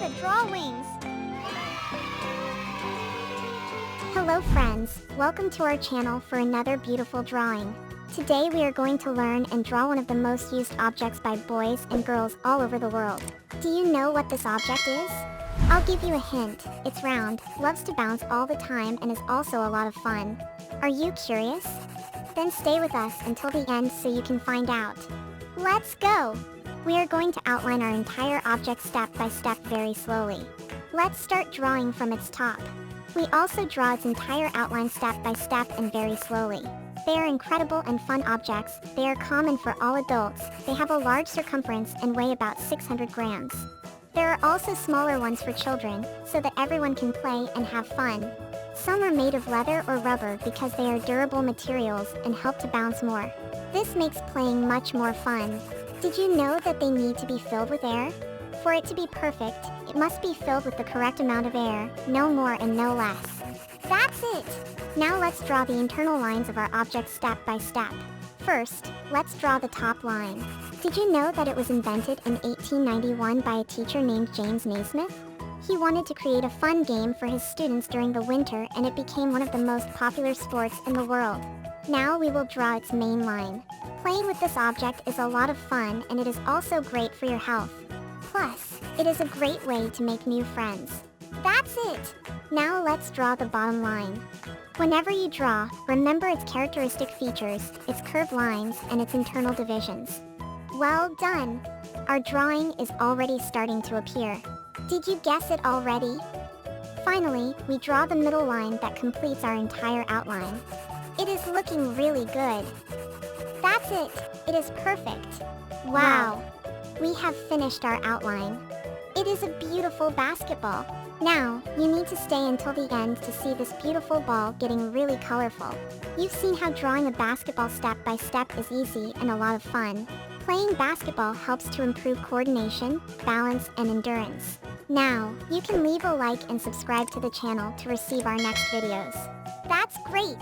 Eva Drawings. Hello friends, welcome to our channel for another beautiful drawing. Today we are going to learn and draw one of the most used objects by boys and girls all over the world. Do you know what this object is? I'll give you a hint. It's round, loves to bounce all the time, and is also a lot of fun. Are you curious? Then stay with us until the end so you can find out. Let's go! We are going to outline our entire object step by step very slowly. Let's start drawing from its top. We also draw its entire outline step by step and very slowly. They are incredible and fun objects. They are common for all adults. They have a large circumference and weigh about 600 grams. There are also smaller ones for children, so that everyone can play and have fun. Some are made of leather or rubber because they are durable materials and help to bounce more. This makes playing much more fun. Did you know that they need to be filled with air? For it to be perfect, it must be filled with the correct amount of air, no more and no less. That's it! Now let's draw the internal lines of our object step by step. First, let's draw the top line. Did you know that it was invented in 1891 by a teacher named James Naismith? He wanted to create a fun game for his students during the winter, and it became one of the most popular sports in the world. Now we will draw its main line. Playing with this object is a lot of fun, and it is also great for your health. Plus, it is a great way to make new friends. That's it! Now let's draw the bottom line. Whenever you draw, remember its characteristic features, its curved lines, and its internal divisions. Well done! Our drawing is already starting to appear. Did you guess it already? Finally, we draw the middle line that completes our entire outline. It is looking really good. That's it! It is perfect! Wow! We have finished our outline. It is a beautiful basketball. Now, you need to stay until the end to see this beautiful ball getting really colorful. You've seen how drawing a basketball step by step is easy and a lot of fun. Playing basketball helps to improve coordination, balance, and endurance. Now, you can leave a like and subscribe to the channel to receive our next videos. That's great!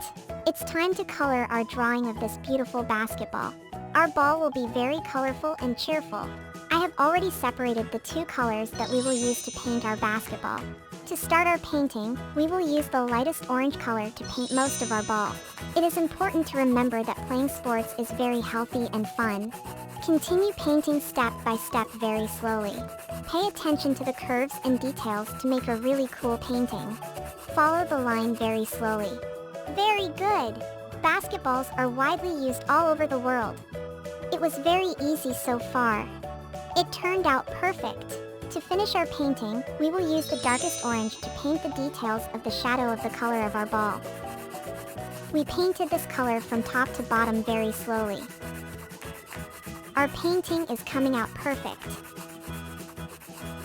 It's time to color our drawing of this beautiful basketball. Our ball will be very colorful and cheerful. I have already separated the two colors that we will use to paint our basketball. To start our painting, we will use the lightest orange color to paint most of our ball. It is important to remember that playing sports is very healthy and fun. Continue painting step by step very slowly. Pay attention to the curves and details to make a really cool painting. Follow the line very slowly. Very good! Basketballs are widely used all over the world. It was very easy so far. It turned out perfect. To finish our painting, we will use the darkest orange to paint the details of the shadow of the color of our ball. We painted this color from top to bottom very slowly. Our painting is coming out perfect.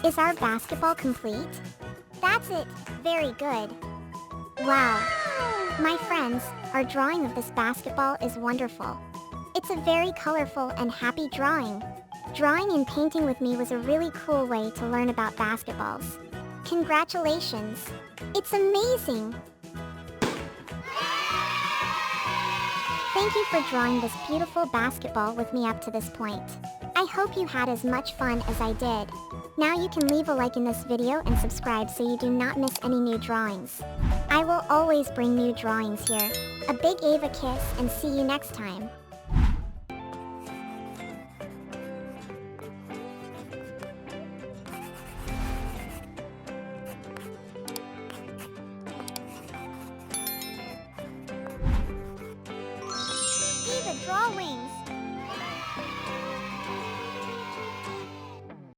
Is our basketball complete? That's it! Very good! Wow! My friends, our drawing of this basketball is wonderful. It's a very colorful and happy drawing. Drawing and painting with me was a really cool way to learn about basketballs. Congratulations! It's amazing! Thank you for drawing this beautiful basketball with me up to this point. I hope you had as much fun as I did. Now you can leave a like in this video and subscribe so you do not miss any new drawings. I will always bring new drawings here. A big Ava kiss and see you next time. Eva Drawings.